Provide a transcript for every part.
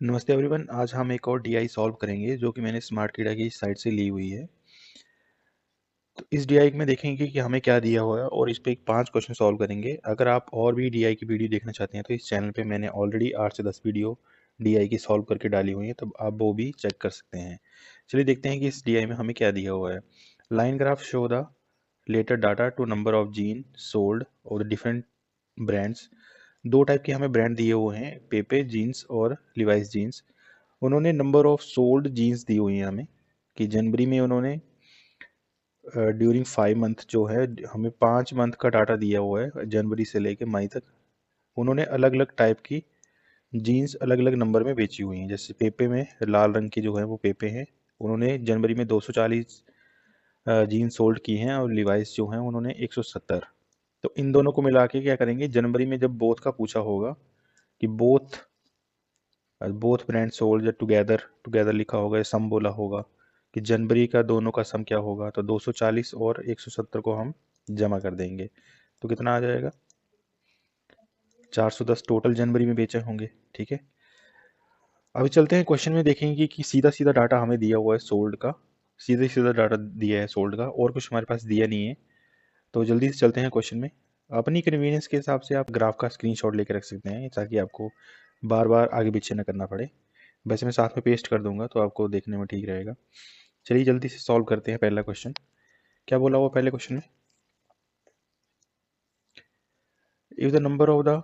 नमस्ते एवरीवन। आज हम एक और डीआई सॉल्व करेंगे जो कि मैंने स्मार्ट कीड़ा की साइट से ली हुई है। तो इस डीआई में देखेंगे कि हमें क्या दिया हुआ है और इस पे 5 क्वेश्चन सॉल्व करेंगे। अगर आप और भी डीआई की वीडियो देखना चाहते हैं तो इस चैनल पे मैंने ऑलरेडी 8 से 10 वीडियो डीआई की सॉल्व करके डाली हुई है, तो आप वो भी चेक कर सकते हैं। चलिए देखते हैं कि इस डीआई में हमें क्या दिया हुआ है। Line graph show the latter data to number of jean sold और डिफरेंट ब्रांड्स। दो टाइप के हमें ब्रांड दिए हुए हैं, पेपे जीन्स और लिवाइस जीन्स। उन्होंने नंबर ऑफ सोल्ड जीन्स दी हुई हैं हमें कि जनवरी में उन्होंने ड्यूरिंग 5 मंथ जो है हमें 5 मंथ का डाटा दिया हुआ है, जनवरी से लेके मई तक। उन्होंने अलग अलग टाइप की जीन्स अलग अलग नंबर में बेची हुई हैं। जैसे पेपे में लाल रंग की जो है वो पेपे हैं, उन्होंने जनवरी में 240 जीन्स सोल्ड की हैं और लिवाइस जो हैं उन्होंने 170। तो इन दोनों को मिला के क्या करेंगे, जनवरी में जब बोथ का पूछा होगा कि both both brand sold together, together लिखा होगा या सम बोला होगा कि जनवरी का दोनों का सम क्या होगा, तो 240 और 170 को हम जमा कर देंगे तो कितना आ जाएगा, 410 टोटल जनवरी में बेचे होंगे। ठीक है, अभी चलते हैं क्वेश्चन में, देखेंगे कि सीधा सीधा डाटा हमें दिया हुआ है सोल्ड का, सीधा सीधा डाटा दिया है सोल्ड का, और कुछ हमारे पास दिया नहीं है। तो जल्दी से चलते हैं क्वेश्चन में। अपनी कन्वीनियंस के हिसाब से आप ग्राफ का स्क्रीनशॉट लेकर रख सकते हैं ताकि आपको बार बार आगे पीछे न करना पड़े। वैसे मैं साथ में पेस्ट कर दूंगा तो आपको देखने में ठीक रहेगा। चलिए जल्दी से सॉल्व करते हैं पहला क्वेश्चन। क्या बोला हुआ पहले क्वेश्चन में, if the number of the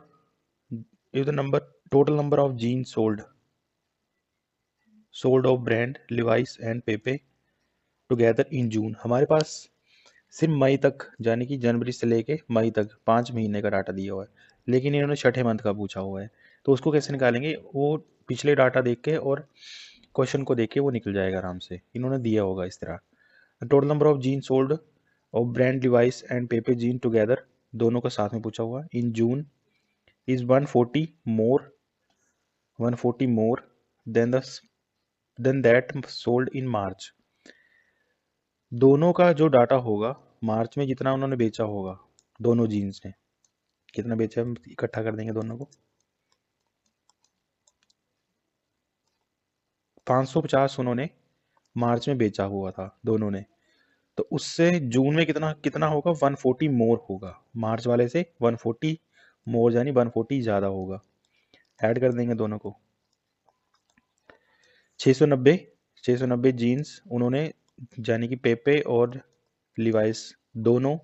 if the number total number of jean sold of brand Levi's and Pepe together in June. हमारे पास सिर्फ मई तक, यानी कि जनवरी से लेके मई तक 5 महीने का डाटा दिया हुआ है, लेकिन इन्होंने छठे मंथ का पूछा हुआ है। तो उसको कैसे निकालेंगे, वो पिछले डाटा देख के और क्वेश्चन को देख के वो निकल जाएगा आराम से। इन्होंने दिया होगा इस तरह, total number of jean sold of brand device and Pepe jean together, दोनों का साथ में पूछा हुआ in June is 140 more than that sold in March. दोनों का जो डाटा होगा, मार्च में जितना उन्होंने बेचा होगा दोनों जीन्स ने, कितना बेचा है हम इकट्ठा कर देंगे दोनों को। 550 उन्होंने मार्च में बेचा हुआ था दोनों ने, तो उससे जून में कितना कितना होगा, 140 मोर होगा। मार्च वाले से 140 मोर यानी 140 ज़्यादा होगा। ऐड कर देंगे दोनों को। 690 जीन्स उन्होंने, यानी कि पेपे और लिवाइस दोनों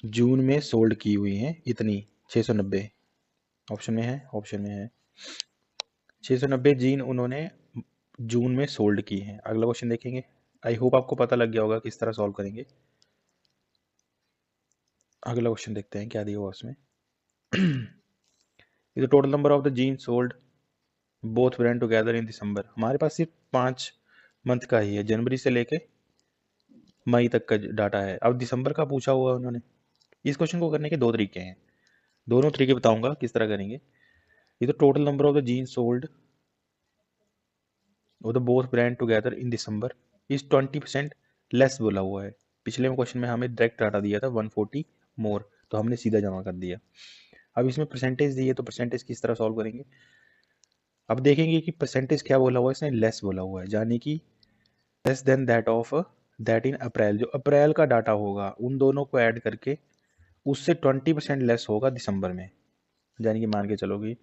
जून में सोल्ड की हुई हैं इतनी, 690 ऑप्शन में है, ऑप्शन में है। 690 जीन उन्होंने जून में सोल्ड की हैं। अगला क्वेश्चन देखेंगे। आई होप आपको पता लग गया होगा किस तरह सॉल्व करेंगे। अगला क्वेश्चन देखते हैं क्या दिया हुआ उसमें। Is the total number of the jean sold both brand together in December. हमारे पास सिर्फ 5 मंथ का ही है, जनवरी से लेके मई तक का डाटा है। अब दिसंबर का पूछा हुआ है उन्होंने। इस क्वेश्चन को करने के दो तरीके हैं, दोनों तरीके बताऊंगा किस तरह करेंगे। ये तो total number of the jean sold और the both brand together in December is 20% less बोला हुआ है। पिछले क्वेश्चन में हमें डायरेक्ट डाटा दिया था 140 मोर, तो हमने सीधा जमा कर दिया। अब इसमें परसेंटेज दी है तो परसेंटेज किस तरह सॉल्व करेंगे। अब देखेंगे कि परसेंटेज क्या बोला हुआ है, इसने लेस बोला हुआ है, यानी कि less than that of that in April. जो अप्रैल का डाटा होगा उन दोनों को ऐड करके उससे 20% लेस होगा दिसंबर में। यानी कि मान के चलो कि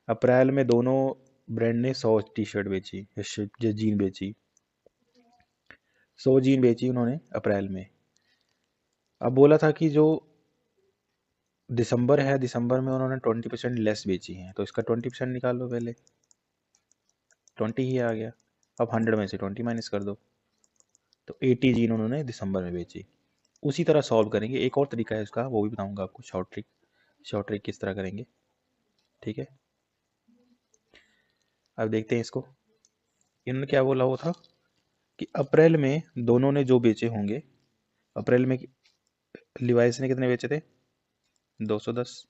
अप्रैल में दोनों ब्रांड ने 100 टी शर्ट बेची या जीन बेची, 100 जीन बेची उन्होंने अप्रैल में। अब बोला था कि जो दिसंबर है, दिसंबर में उन्होंने 20% लेस बेची हैं, तो इसका 20% निकाल लो पहले। 20 ही आ गया। अब 100 में से 20 माइनस कर दो, तो 80 जीन उन्होंने दिसंबर में बेची। उसी तरह सॉल्व करेंगे। एक और तरीका है इसका, वो भी बताऊंगा आपको, शॉर्ट ट्रिक किस तरह करेंगे। ठीक है, अब देखते हैं इसको। इन्होंने क्या बोला हुआ था कि अप्रैल में दोनों ने जो बेचे होंगे, अप्रैल में लिवाइस ने कितने बेचे थे, 210,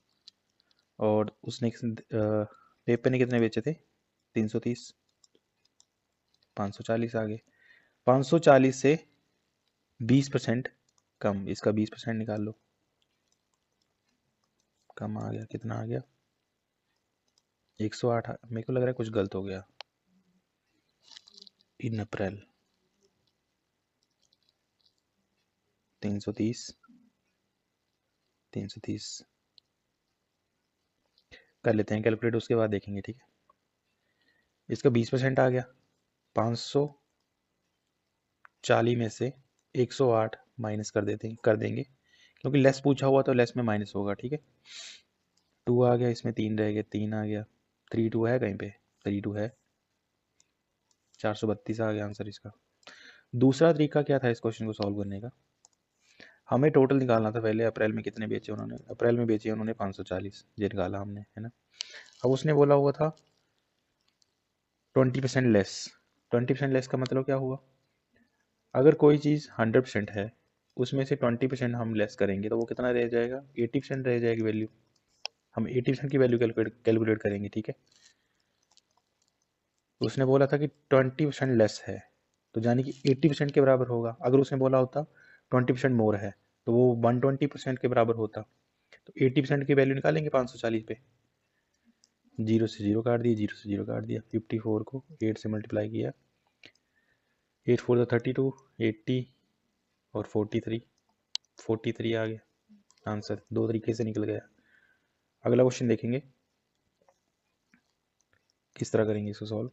और उसने पेपर ने कितने बेचे थे, 330, 540 आ गए। 540 से 20% कम, इसका 20% निकाल लो। कम आ गया, कितना आ गया, 108 मेरे को लग रहा है कुछ गलत हो गया। इन अप्रैल 330 कर लेते हैं कैलकुलेट, उसके बाद देखेंगे। ठीक है, इसका 20% आ गया। 540 में से 108 माइनस कर देंगे क्योंकि लेस पूछा हुआ तो लेस में माइनस होगा। ठीक है, 2 आ गया, इसमें 3 रह गए, 3 आ गया, 32 है कहीं पे, 32 है, 432 आ गया आंसर इसका। दूसरा तरीका क्या था इस क्वेश्चन को सॉल्व करने का, हमें टोटल निकालना था पहले, अप्रैल में कितने बेचे उन्होंने, अप्रैल में बेचे उन्होंने 540, ये निकाला हमने, है ना। अब उसने बोला हुआ था 20% लेस। 20% लेस का मतलब क्या हुआ, अगर कोई चीज़ 100% है, उसमें से 20% हम लेस करेंगे तो वो कितना रह जाएगा, 80% रह जाएगी वैल्यू। हम 80% की वैल्यू कैलकुलेट करेंगे। ठीक है, तो उसने बोला था कि 20% लेस है, तो यानी कि 80% के बराबर होगा। अगर उसने बोला होता 20% मोर है तो वो 120% के बराबर होता। तो 80% की वैल्यू निकालेंगे 540 पे, 0 से 0 काट दिया, 0 से 0 काट दिया, 54 को 8 से मल्टीप्लाई किया, 8 4 32, 80 और 43 आ गया आंसर। दो तरीके से निकल गया। अगला क्वेश्चन देखेंगे किस तरह करेंगे इसको सॉल्व,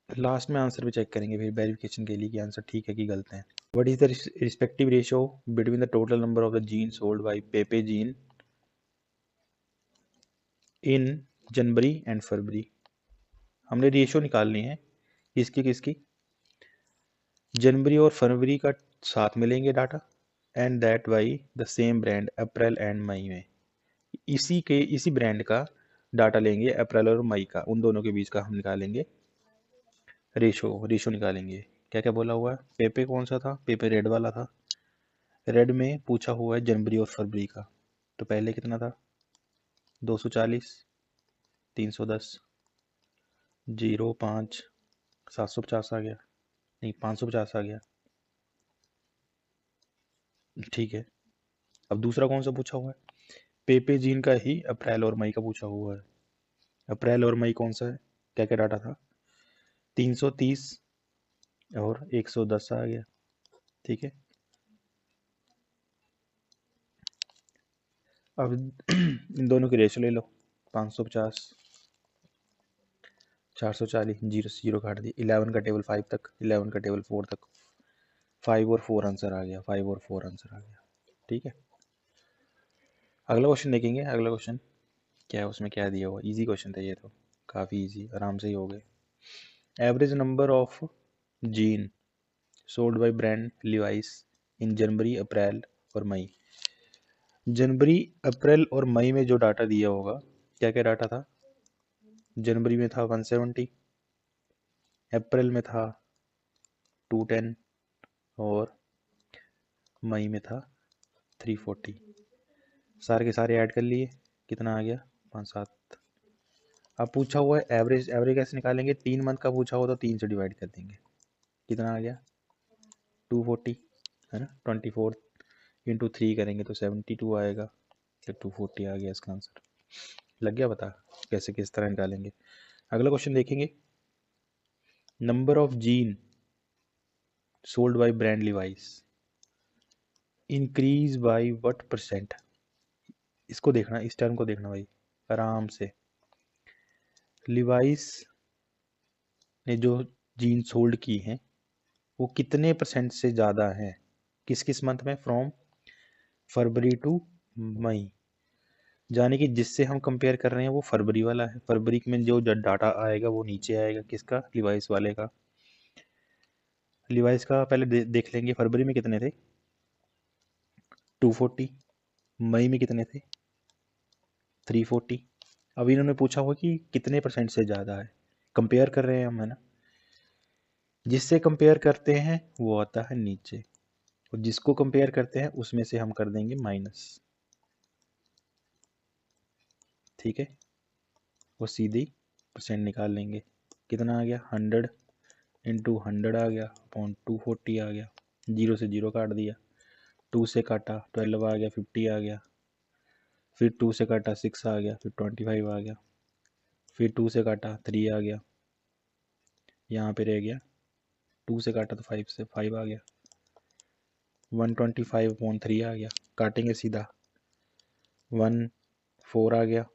लास्ट में आंसर भी चेक करेंगे फिर वेरिफिकेशन के लिए कि आंसर ठीक है कि गलत है। What is the respective ratio between the total number of the jean sold by Pepe jean in January and February. हमने रेशियो निकालनी है किसकी किसकी, जनवरी और फरवरी का साथ मिलेंगे data, and that by the same brand April and May में। इसी ब्रांड का डाटा लेंगे अप्रैल और मई का, उन दोनों के बीच का हम निकालेंगे रेशो निकालेंगे। क्या क्या बोला हुआ है, पेपे कौन सा था, पेपे रेड वाला था, रेड में पूछा हुआ है जनवरी और फरवरी का। तो पहले कितना था, 240, 310, 05, 750 आ गया, नहीं 550 आ गया। ठीक है, अब दूसरा कौन सा पूछा हुआ है, पेपे जीन का ही अप्रैल और मई का पूछा हुआ है। अप्रैल और मई कौन सा है, क्या क्या डाटा था, 330 और 110 आ गया। ठीक है, अब इन दोनों की रेशो ले लो, 550, 440, 0 से 0 काट दिया, 11 का टेबल 5 तक, 11 का टेबल 4 तक, 5 और 4 आंसर आ गया, 5 और 4 आंसर आ गया। ठीक है, अगला क्वेश्चन देखेंगे। अगला क्वेश्चन क्या है, उसमें क्या दिया हुआ, इजी क्वेश्चन था ये तो, काफ़ी इजी, आराम से ही हो गए। Average number of jean sold by brand Levi's in January April और मई। जनवरी अप्रैल और मई में जो डाटा दिया होगा, क्या क्या डाटा था, जनवरी में था 170, अप्रैल में था 210 और मई में था 340। सारे के सारे ऐड कर लिए, कितना आ गया, 5 7। अब पूछा हुआ है एवरेज, एवरेज कैसे निकालेंगे, 3 मंथ का पूछा हुआ तो 3 से डिवाइड कर देंगे, कितना आ गया 240, है ना। 24 इंटू 3 करेंगे तो 72 आएगा, तो 240 आ गया इसका आंसर। लग गया पता कैसे किस तरह निकालेंगे। अगला क्वेश्चन देखेंगे, number of jean sold by brand Levi's increase by what percent. इसको देखना, इस टर्म को देखना भाई आराम से। लिवाइस ने जो जीन सोल्ड की हैं वो कितने परसेंट से ज़्यादा है, किस किस मंथ में, फ्रॉम फरवरी टू मई, यानी कि जिससे हम कंपेयर कर रहे हैं वो फरवरी वाला है। फरवरी में जो डाटा आएगा वो नीचे आएगा, किसका, लिवाइस वाले का। लिवाइस का पहले देख लेंगे, फरवरी में कितने थे 240, मई में कितने थे 340। अब इन्होंने पूछा हुआ कि कितने परसेंट से ज़्यादा है, कंपेयर कर रहे हैं हम, है ना। जिससे कंपेयर करते हैं वो आता है नीचे, और जिसको कंपेयर करते हैं उसमें से हम कर देंगे माइनस। ठीक है, वो सीधी परसेंट निकाल लेंगे, कितना आ गया 100 इंटू 100 आ गया अपॉन 240 आ गया, 0 से 0 काट दिया, 2 से काटा 12 आ गया, 50 आ गया, फिर 2 से काटा 6 आ गया, फिर 25 आ गया, फिर 2 से काटा 3 आ गया, यहाँ पे रह गया 2 से काटा तो 5 से 5 आ गया, 125/3 आ गया, काटेंगे सीधा 1 4 आ गया,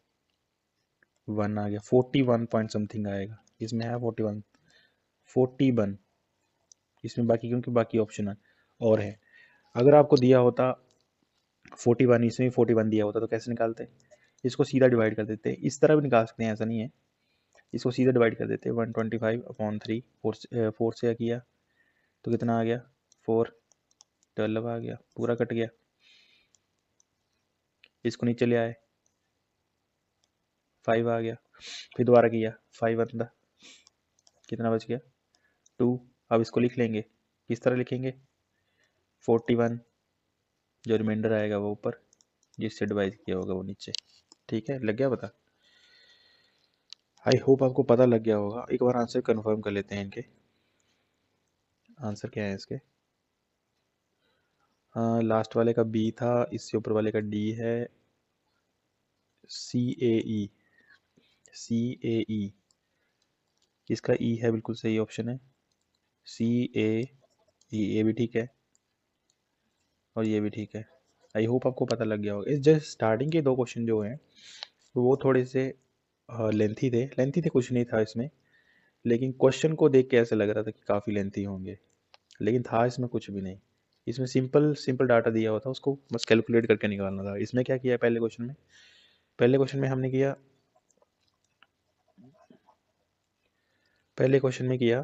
1 आ गया, 41 पॉइंट समथिंग आएगा, इसमें है 41 इसमें बाकी, क्योंकि बाकी ऑप्शन और है। अगर आपको दिया होता 41, इसमें 41 दिया होता तो कैसे निकालते? इसको सीधा डिवाइड कर देते, इस तरह भी निकाल सकते हैं, ऐसा नहीं है, इसको सीधा डिवाइड कर देते 125/3, 4 से किया तो कितना आ गया 4, 12 आ गया, पूरा कट गया, इसको नीचे ले आए 5 आ गया, फिर दोबारा किया 5 अंदर, कितना बच गया 2। अब इसको लिख लेंगे, किस तरह लिखेंगे 41, जो रिमाइंडर आएगा वो ऊपर, जिससे डिवाइड किया होगा वो नीचे। ठीक है, लग गया पता? आई होप आपको पता लग गया होगा। एक बार आंसर कंफर्म कर लेते हैं इनके, आंसर क्या है इसके। हाँ, लास्ट वाले का बी था, इससे ऊपर वाले का डी है, CAE, इसका ई है, बिल्कुल सही ऑप्शन है CAE, ये भी ठीक है और ये भी ठीक है। आई होप आपको पता लग गया होगा। इस जस्ट स्टार्टिंग के 2 क्वेश्चन जो हैं वो थोड़े से लेंथी थे, कुछ नहीं था इसमें, लेकिन क्वेश्चन को देख के ऐसा लग रहा था कि काफ़ी लेंथी होंगे, लेकिन था इसमें कुछ भी नहीं। इसमें सिंपल सिंपल डाटा दिया हुआ था, उसको बस कैलकुलेट करके निकालना था। इसमें क्या किया पहले क्वेश्चन में हमने किया, पहले क्वेश्चन में किया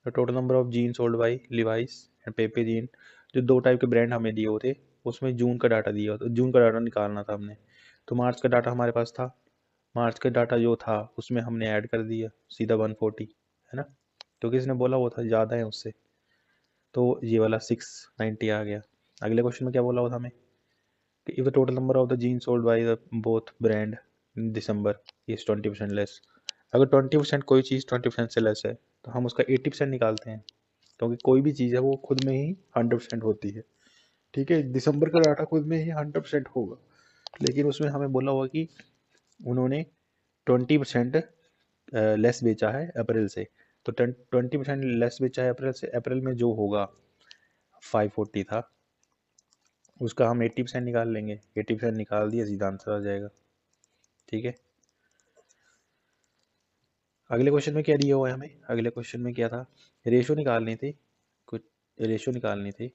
total number of jean sold by Levi's and Pepe gene, जो 2 टाइप के ब्रांड हमें दिए होते, उसमें जून का डाटा दिया होता, जून का डाटा निकालना था हमने। तो मार्च का डाटा हमारे पास था, मार्च का डाटा जो था उसमें हमने ऐड कर दिया सीधा 140, है ना, तो किसने बोला वो था ज़्यादा है उससे, तो ये वाला 690 आ गया। अगले क्वेश्चन में क्या बोला हुआ था हमें कि if the total number of the jean sold by the both brand in December is 20% less. अगर 20% कोई चीज़ 20% से लेस है तो हम उसका 80% निकालते हैं, क्योंकि कोई भी चीज़ है वो खुद में ही 100% होती है। ठीक है, दिसंबर का डाटा खुद में ही 100% होगा, लेकिन उसमें हमें बोला हुआ कि उन्होंने 20% लेस बेचा है अप्रैल से, तो 20% लेस बेचा है अप्रैल से, अप्रैल में जो होगा 540 था, उसका हम 80% निकाल लेंगे, 80% निकाल दिया, सीधा आंसर आ जाएगा। ठीक है, अगले क्वेश्चन में क्या दिया हुआ है हमें, अगले क्वेश्चन में क्या था, रेशो निकालनी थी, कुछ रेशो निकालनी थी,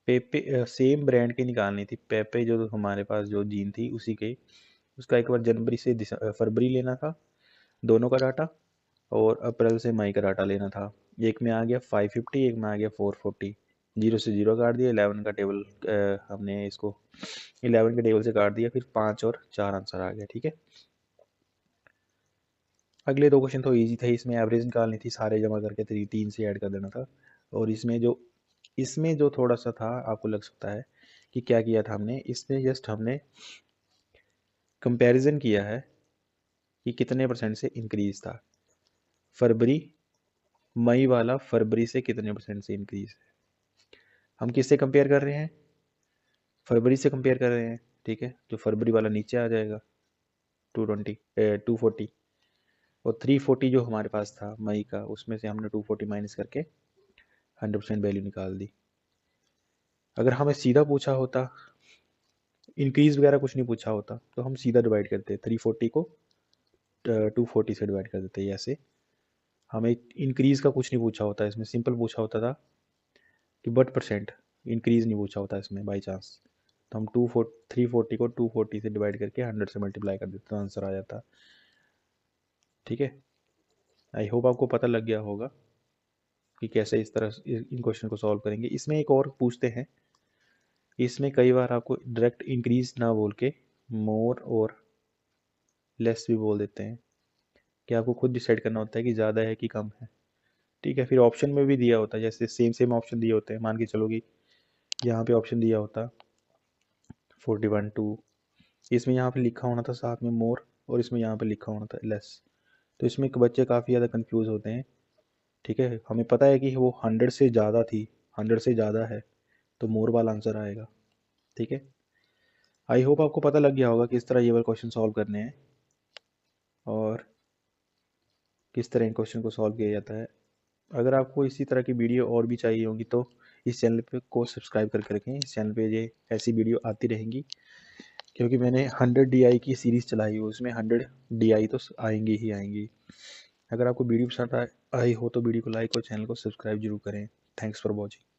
पेपे सेम ब्रांड की निकालनी थी, पेपे जो हमारे पास जो जीन थी उसी के, उसका एक बार जनवरी से फरवरी लेना था दोनों का डाटा, और अप्रैल से मई का डाटा लेना था। एक में आ गया 550, एक में आ गया 440, 0 से 0 काट दिया, 11 का टेबल हमने इसको 11 के टेबल से काट दिया, फिर 5 और 4 आंसर आ गया। ठीक है, अगले 2 क्वेश्चन तो इजी थे, इसमें एवरेज निकालनी थी, सारे जमा करके 3 से ऐड कर देना था, और इसमें जो थोड़ा सा था, आपको लग सकता है कि क्या किया था हमने, इसमें जस्ट हमने कंपैरिजन किया है कि कितने % से इंक्रीज था, फरवरी मई वाला फरवरी से कितने % से इंक्रीज है। हम किससे कंपेयर कर रहे हैं, फरवरी से कंपेयर कर रहे हैं। ठीक है, जो फरवरी वाला नीचे आ जाएगा 240, और 340 जो हमारे पास था मई का, उसमें से हमने 240 माइनस करके 100% वैल्यू निकाल दी। अगर हमें सीधा पूछा होता, इंक्रीज वगैरह कुछ नहीं पूछा होता, तो हम सीधा डिवाइड करते 340 को 240 से डिवाइड कर देते, ऐसे हमें इंक्रीज का कुछ नहीं पूछा होता, इसमें सिंपल पूछा होता था कि बट %, इंक्रीज नहीं पूछा होता इसमें बाई चांस, तो हम 340 को 240 से डिवाइड करके 100 से मल्टीप्लाई कर देते तो आंसर आ जाता। ठीक है, आई होप आपको पता लग गया होगा कि कैसे इस तरह इन क्वेश्चन को सॉल्व करेंगे। इसमें एक और पूछते हैं, इसमें कई बार आपको डायरेक्ट इंक्रीज ना बोल के मोर और लेस भी बोल देते हैं, कि आपको खुद डिसाइड करना होता है कि ज़्यादा है कि कम है। ठीक है, फिर ऑप्शन में भी दिया होता है, जैसे सेम ऑप्शन दिए होते हैं, मान के चलो कि यहाँ पे ऑप्शन दिया होता 41 2, इसमें यहाँ पे लिखा होना था साथ में मोर, और इसमें यहाँ पे लिखा होना था लेस, तो इसमें बच्चे काफ़ी ज़्यादा कंफ्यूज होते हैं। ठीक है, हमें पता है कि वो 100 से ज़्यादा थी, 100 से ज़्यादा है, तो मोर वाला आंसर आएगा। ठीक है, आई होप आपको पता लग गया होगा किस तरह ये वाले क्वेश्चन सॉल्व करने हैं और किस तरह इन क्वेश्चन को सॉल्व किया जाता है। अगर आपको इसी तरह की वीडियो और भी चाहिए होगी तो इस चैनल पे को सब्सक्राइब करके रखें। इस चैनल पे ये ऐसी वीडियो आती रहेंगी, क्योंकि मैंने 100 DI की सीरीज़ चलाई है, उसमें 100 DI तो आएंगी ही आएंगी। अगर आपको वीडियो पसंद आई हो तो वीडियो को लाइक और चैनल को सब्सक्राइब जरूर करें। Thanks for watching.